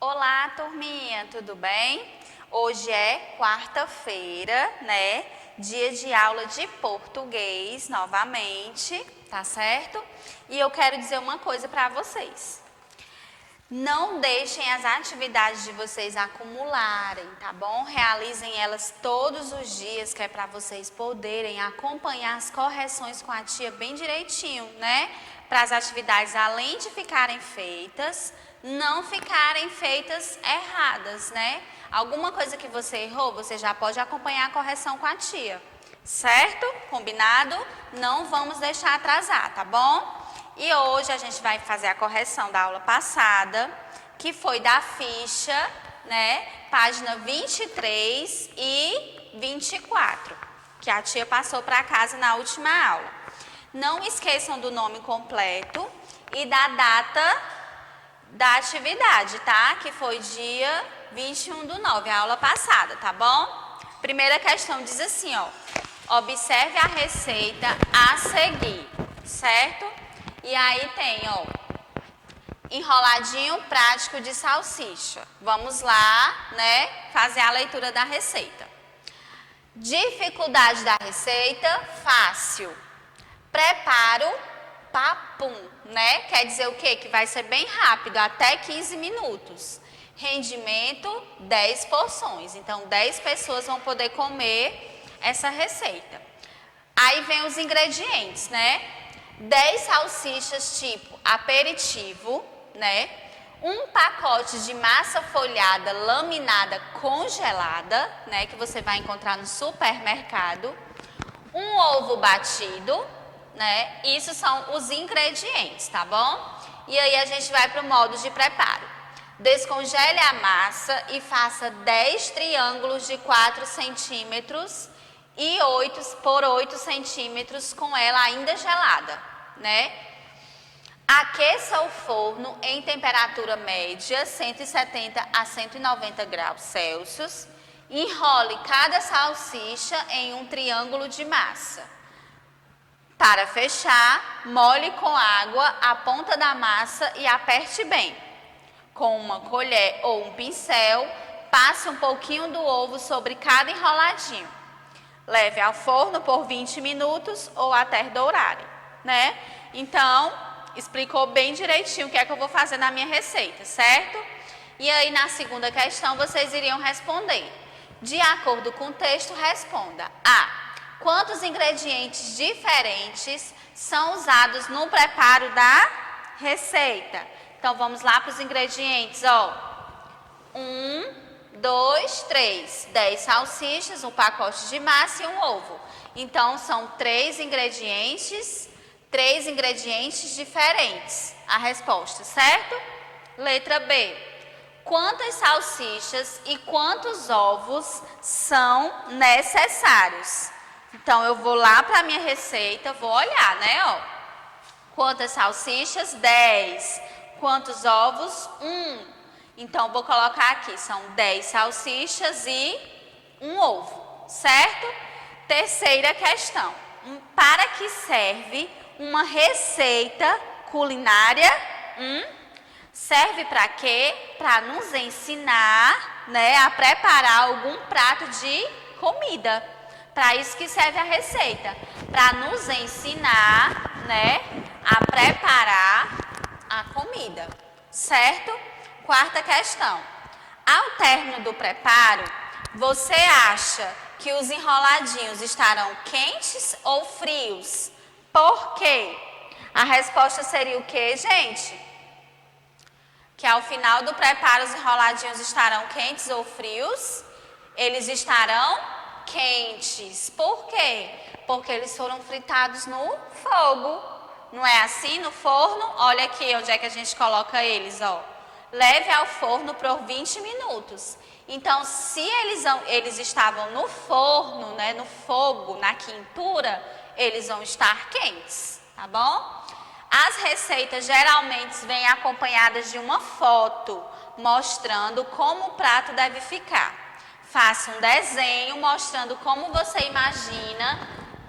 Olá, turminha, tudo bem? Hoje é quarta-feira, né? Dia de aula de português novamente, tá certo? E eu quero dizer uma coisa para vocês. Não deixem as atividades de vocês acumularem, tá bom? Realizem elas todos os dias, que é para vocês poderem acompanhar as correções com a tia bem direitinho, né? Para as atividades, além de ficarem feitas, não ficarem feitas erradas, né? Alguma coisa que você errou, você já pode acompanhar a correção com a tia, certo? Combinado? Não vamos deixar atrasar, tá bom? E hoje a gente vai fazer a correção da aula passada, que foi da ficha, né? Página 23 e 24, que a tia passou para casa na última aula. Não esqueçam do nome completo e da data da atividade, tá? Que foi dia 21/9, a aula passada, tá bom? Primeira questão diz assim, ó. Observe a receita a seguir, certo? E aí tem, ó, enroladinho prático de salsicha. Vamos lá, né, fazer a leitura da receita. Dificuldade da receita, fácil. Preparo, papum, né? Quer dizer o quê? Que vai ser bem rápido, até 15 minutos. Rendimento, 10 porções. Então, 10 pessoas vão poder comer essa receita. Aí vem os ingredientes, né? 10 salsichas tipo aperitivo, né? Um pacote de massa folhada laminada congelada, né? Que você vai encontrar no supermercado. Um ovo batido, né? Isso são os ingredientes, tá bom? E aí a gente vai para o modo de preparo. Descongele a massa e faça 10 triângulos de 4 centímetros e 8 por 8 centímetros com ela ainda gelada, né? Aqueça o forno em temperatura média, 170 a 190 graus Celsius. Enrole cada salsicha em um triângulo de massa. Para fechar, molhe com água a ponta da massa e aperte bem. Com uma colher ou um pincel, passe um pouquinho do ovo sobre cada enroladinho. Leve ao forno por 20 minutos ou até dourarem, né? Então, explicou bem direitinho o que é que eu vou fazer na minha receita, certo? E aí, na segunda questão, vocês iriam responder. De acordo com o texto, responda. A. Quantos ingredientes diferentes são usados no preparo da receita? Então, vamos lá para os ingredientes, ó. 1, 2, 3. 10 salsichas, um pacote de massa e um ovo. Então, são 3 ingredientes diferentes. A resposta, certo? Letra B. Quantas salsichas e quantos ovos são necessários? Então, eu vou lá para a minha receita, vou olhar, né, ó. Quantas salsichas? 10. Quantos ovos? 1. Então, vou colocar aqui, são 10 salsichas e um ovo, certo? Terceira questão. Para que serve uma receita culinária? Serve para quê? Para nos ensinar, né, a preparar algum prato de comida. Para isso que serve a receita. Para nos ensinar, né, a preparar a comida, certo? Quarta questão. Ao término do preparo, você acha que os enroladinhos estarão quentes ou frios? Por quê? A resposta seria o quê, gente? Que ao final do preparo os enroladinhos estarão quentes ou frios? Eles estarão quentes. Por quê? Porque eles foram fritados no fogo. Não é assim? No forno? Olha aqui onde é que a gente coloca eles, ó. Leve ao forno por 20 minutos. Então, se eles estavam no forno, né, no fogo, na quentura, eles vão estar quentes, tá bom? As receitas geralmente vêm acompanhadas de uma foto mostrando como o prato deve ficar. Faça um desenho mostrando como você imagina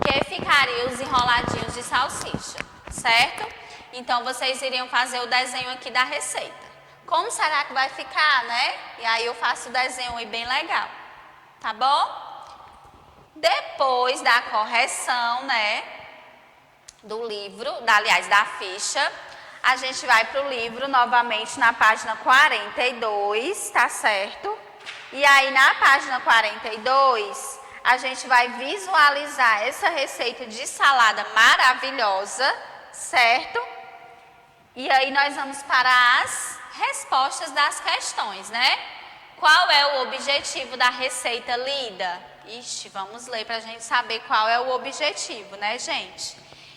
que ficariam os enroladinhos de salsicha, certo? Então, vocês iriam fazer o desenho aqui da receita. Como será que vai ficar, né? E aí eu faço o desenho aí bem legal, tá bom? Depois da correção, né, do livro, da ficha, a gente vai para o livro novamente na página 42, tá certo? E aí na página 42, a gente vai visualizar essa receita de salada maravilhosa, certo? E aí nós vamos para as respostas das questões, né? Qual é o objetivo da receita lida? Ixi, vamos ler para a gente saber qual é o objetivo, né, gente?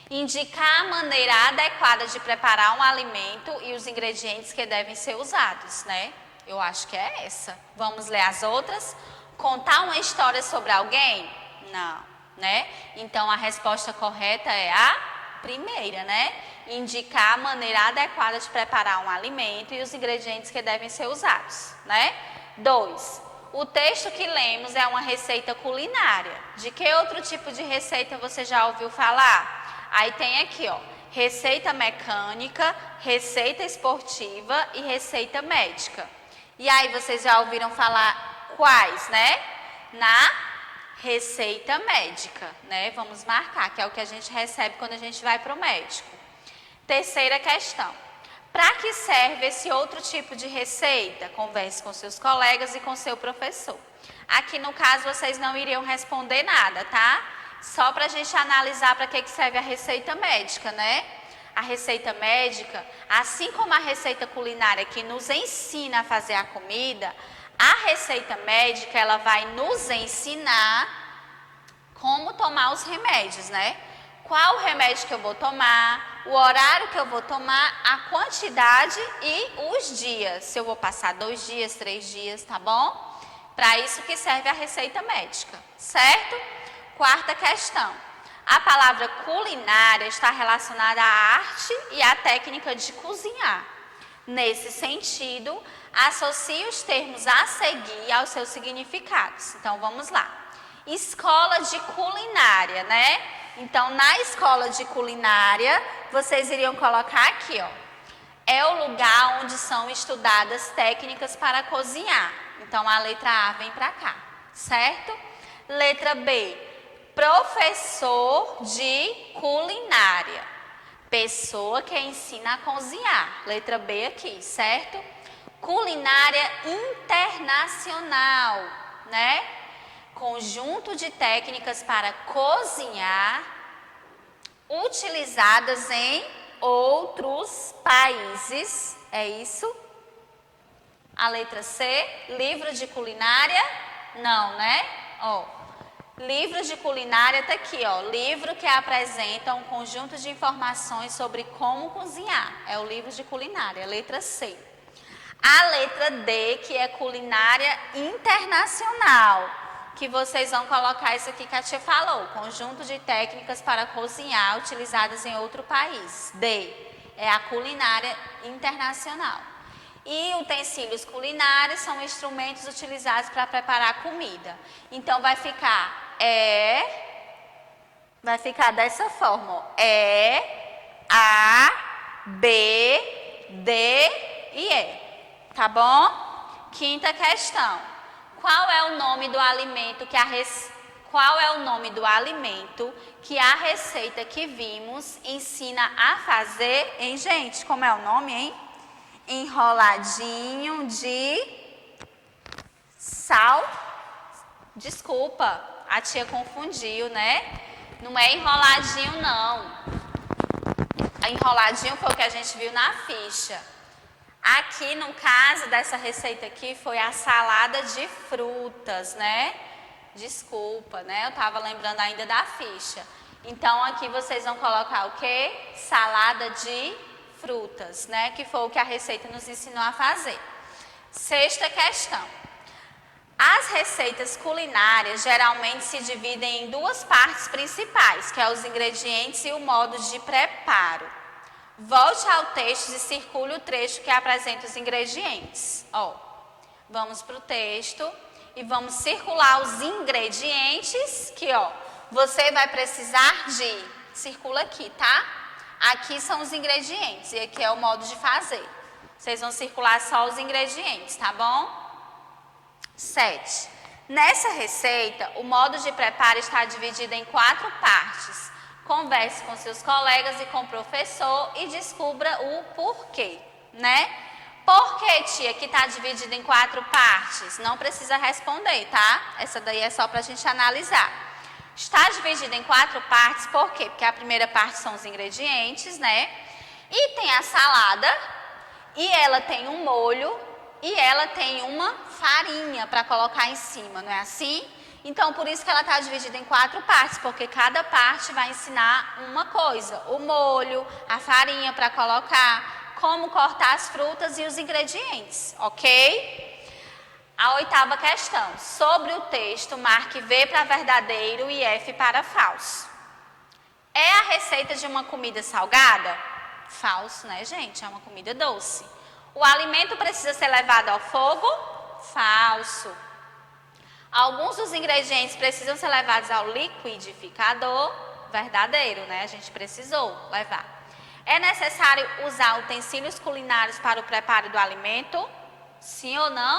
Indicar a maneira adequada de preparar um alimento e os ingredientes que devem ser usados, né? Eu acho que é essa. Vamos ler as outras? Contar uma história sobre alguém? Não, né? Então a resposta correta é a primeira, né? Indicar a maneira adequada de preparar um alimento e os ingredientes que devem ser usados, né? 2. O texto que lemos é uma receita culinária. De que outro tipo de receita você já ouviu falar? Aí tem aqui, ó, receita mecânica, receita esportiva e receita médica. E aí vocês já ouviram falar quais, né? Na receita médica, né? Vamos marcar, que é o que a gente recebe quando a gente vai para o médico. Terceira questão. Para que serve esse outro tipo de receita? Converse com seus colegas e com seu professor. Aqui no caso vocês não iriam responder nada, tá? Só para a gente analisar para que serve a receita médica, né? A receita médica, assim como a receita culinária que nos ensina a fazer a comida, a receita médica ela vai nos ensinar como tomar os remédios, né? Qual o remédio que eu vou tomar, o horário que eu vou tomar, a quantidade e os dias. Se eu vou passar 2 dias, 3 dias, tá bom? Para isso que serve a receita médica, certo? Quarta questão. A palavra culinária está relacionada à arte e à técnica de cozinhar. Nesse sentido, associe os termos a seguir aos seus significados. Então, vamos lá. Escola de culinária, né? Então, na escola de culinária, vocês iriam colocar aqui, ó. É o lugar onde são estudadas técnicas para cozinhar. Então, a letra A vem para cá, certo? Letra B, professor de culinária. Pessoa que ensina a cozinhar. Letra B aqui, certo? Culinária internacional, né? Conjunto de técnicas para cozinhar utilizadas em outros países. É isso? A letra C, livro de culinária? Não, né? Ó, livro de culinária tá aqui, ó. Livro que apresenta um conjunto de informações sobre como cozinhar. É o livro de culinária, letra C. A letra D, que é culinária internacional, que vocês vão colocar isso aqui que a tia falou, conjunto de técnicas para cozinhar utilizadas em outro país. D, é a culinária internacional. E utensílios culinários são instrumentos utilizados para preparar comida. Então vai ficar dessa forma, ó. E, A, B, D e E. Tá bom? Quinta questão. Qual é o nome do alimento que a receita que vimos ensina a fazer, hein, gente? Como é o nome, hein? Enroladinho de sal. Desculpa, a tia confundiu, né? Não é enroladinho, não. Enroladinho foi o que a gente viu na ficha. Aqui, no caso dessa receita aqui, foi a salada de frutas, né? Desculpa, né? Eu estava lembrando ainda da ficha. Então, aqui vocês vão colocar o quê? Salada de frutas, né? Que foi o que a receita nos ensinou a fazer. Sexta questão. As receitas culinárias geralmente se dividem em 2 partes principais, que é os ingredientes e o modo de preparo. Volte ao texto e circule o trecho que apresenta os ingredientes. Ó, vamos para o texto e vamos circular os ingredientes, que ó, você vai precisar de, circula aqui, tá? Aqui são os ingredientes e aqui é o modo de fazer. Vocês vão circular só os ingredientes, tá bom? 7. Nessa receita, o modo de preparo está dividido em 4 partes. Converse com seus colegas e com o professor e descubra o porquê, né? Por que, tia, que está dividido em 4 partes? Não precisa responder, tá? Essa daí é só para a gente analisar. Está dividido em 4 partes, por quê? Porque a primeira parte são os ingredientes, né? E tem a salada, e ela tem um molho, e ela tem uma farinha para colocar em cima, não é assim? Então, por isso que ela está dividida em 4 partes, porque cada parte vai ensinar uma coisa. O molho, a farinha para colocar, como cortar as frutas e os ingredientes, ok? A 8ª questão. Sobre o texto, marque V para verdadeiro e F para falso. É a receita de uma comida salgada? Falso, né, gente? É uma comida doce. O alimento precisa ser levado ao fogo? Falso. Alguns dos ingredientes precisam ser levados ao liquidificador? Verdadeiro, né? A gente precisou levar. É necessário usar utensílios culinários para o preparo do alimento? Sim ou não?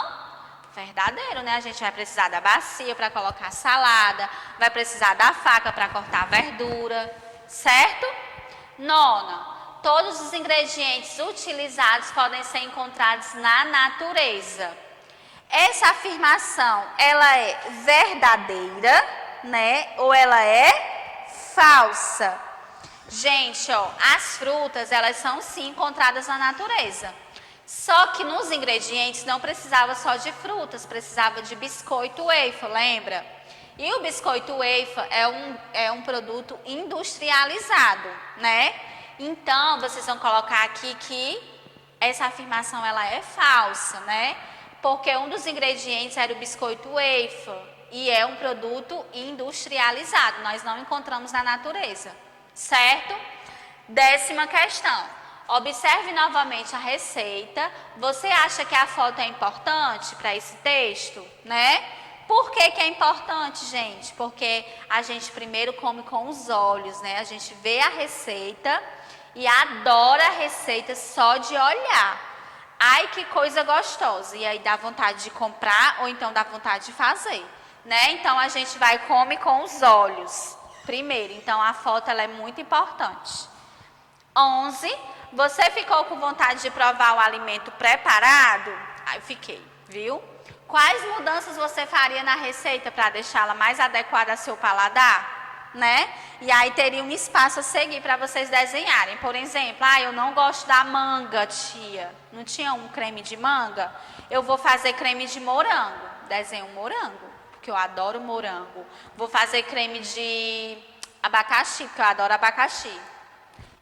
Verdadeiro, né? A gente vai precisar da bacia para colocar salada, vai precisar da faca para cortar verdura, certo? 9. Todos os ingredientes utilizados podem ser encontrados na natureza. Essa afirmação, ela é verdadeira, né? Ou ela é falsa? Gente, ó, as frutas, elas são sim encontradas na natureza. Só que nos ingredientes não precisava só de frutas, precisava de biscoito wafer, lembra? E o biscoito wafer é um produto industrializado, né? Então, vocês vão colocar aqui que essa afirmação ela é falsa, né? Porque um dos ingredientes era o biscoito wafer e é um produto industrializado, nós não encontramos na natureza, certo? 10ª questão. Observe novamente a receita. Você acha que a foto é importante para esse texto, né? Por que que é importante, gente? Porque a gente primeiro come com os olhos, né? A gente vê a receita e adora a receita só de olhar. Ai, que coisa gostosa. E aí dá vontade de comprar ou então dá vontade de fazer, né? Então a gente vai come com os olhos primeiro. Então a foto ela é muito importante. 11. Você ficou com vontade de provar o alimento preparado? Aí fiquei, viu? Quais mudanças você faria na receita para deixá-la mais adequada ao seu paladar? Né? E aí teria um espaço a seguir para vocês desenharem. Por exemplo, eu não gosto da manga, tia. Não tinha um creme de manga? Eu vou fazer creme de morango. Desenho um morango, porque eu adoro morango. Vou fazer creme de abacaxi, porque eu adoro abacaxi.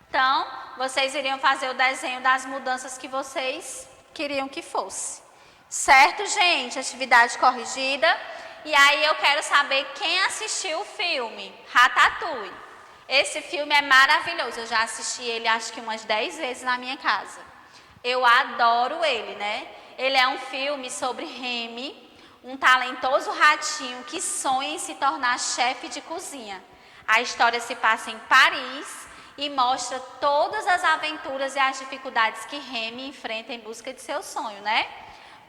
Então, vocês iriam fazer o desenho das mudanças que vocês queriam que fosse. Certo, gente? Atividade corrigida. E aí eu quero saber quem assistiu o filme Ratatouille. Esse filme é maravilhoso. Eu já assisti ele acho que umas 10 vezes na minha casa. Eu adoro ele, né? Ele é um filme sobre Remy, um talentoso ratinho que sonha em se tornar chefe de cozinha. A história se passa em Paris e mostra todas as aventuras e as dificuldades que Remy enfrenta em busca de seu sonho, né?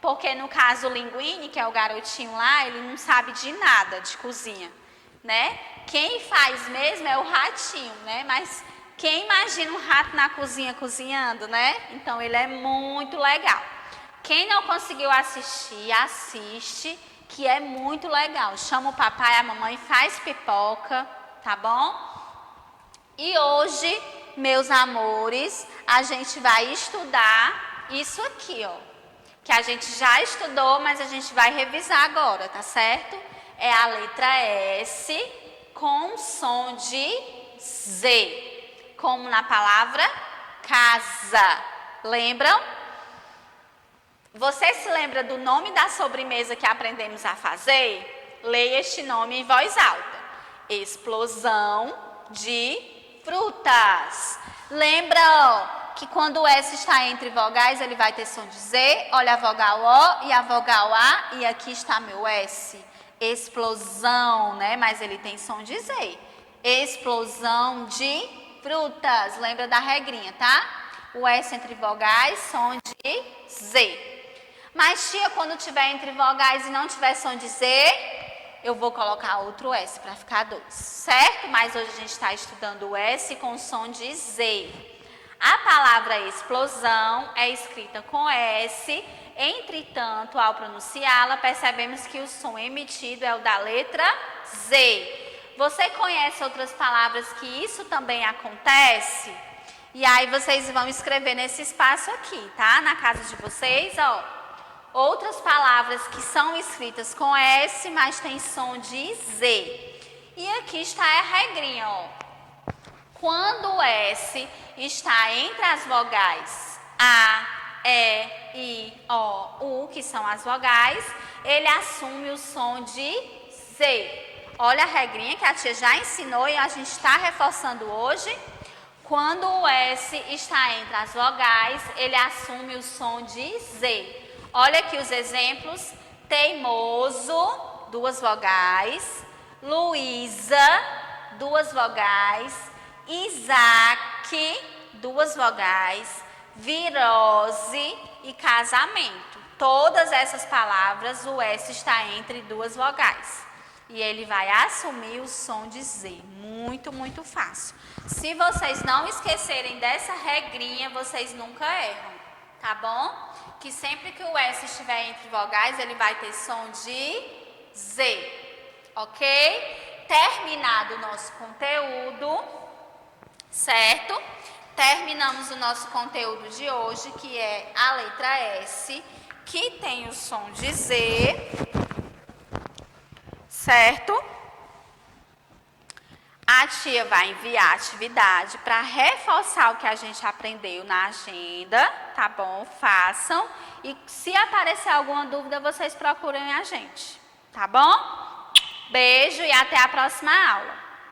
Porque no caso o Linguini, que é o garotinho lá, ele não sabe de nada de cozinha, né? Quem faz mesmo é o ratinho, né? Mas quem imagina um rato na cozinha cozinhando, né? Então ele é muito legal. Quem não conseguiu assistir, assiste, que é muito legal. Chama o papai e a mamãe, faz pipoca, tá bom? E hoje, meus amores, a gente vai estudar isso aqui, ó. Que a gente já estudou, mas a gente vai revisar agora, tá certo? É a letra S com som de Z, como na palavra casa. Lembram? Você se lembra do nome da sobremesa que aprendemos a fazer? Leia este nome em voz alta. Explosão de frutas. Lembra, ó, que quando o S está entre vogais, ele vai ter som de Z. Olha a vogal O e a vogal A, e aqui está meu S. Explosão, né? Mas ele tem som de Z. Explosão de frutas. Lembra da regrinha, tá? O S entre vogais, som de Z. Mas, tia, quando tiver entre vogais e não tiver som de Z, eu vou colocar outro S para ficar 2, certo? Mas hoje a gente está estudando o S com som de Z. A palavra explosão é escrita com S, entretanto, ao pronunciá-la, percebemos que o som emitido é o da letra Z. Você conhece outras palavras que isso também acontece? E aí vocês vão escrever nesse espaço aqui, tá? Na casa de vocês, ó. Outras palavras que são escritas com S, mas tem som de Z. E aqui está a regrinha, ó. Quando o S está entre as vogais A, E, I, O, U, que são as vogais, ele assume o som de Z. Olha a regrinha que a tia já ensinou e a gente está reforçando hoje. Quando o S está entre as vogais, ele assume o som de Z. Olha aqui os exemplos. Teimoso, 2 vogais. Luísa, 2 vogais. Isaac, 2 vogais. Virose e casamento. Todas essas palavras, o S está entre 2 vogais. E ele vai assumir o som de Z. Muito, muito fácil. Se vocês não esquecerem dessa regrinha, vocês nunca erram, tá bom? Que sempre que o S estiver entre vogais, ele vai ter som de Z, ok? Terminado o nosso conteúdo, certo? Terminamos o nosso conteúdo de hoje, que é a letra S, que tem o som de Z, certo? A tia vai enviar a atividade para reforçar o que a gente aprendeu na agenda, tá bom? Façam. E se aparecer alguma dúvida, vocês procurem a gente, tá bom? Beijo e até a próxima aula.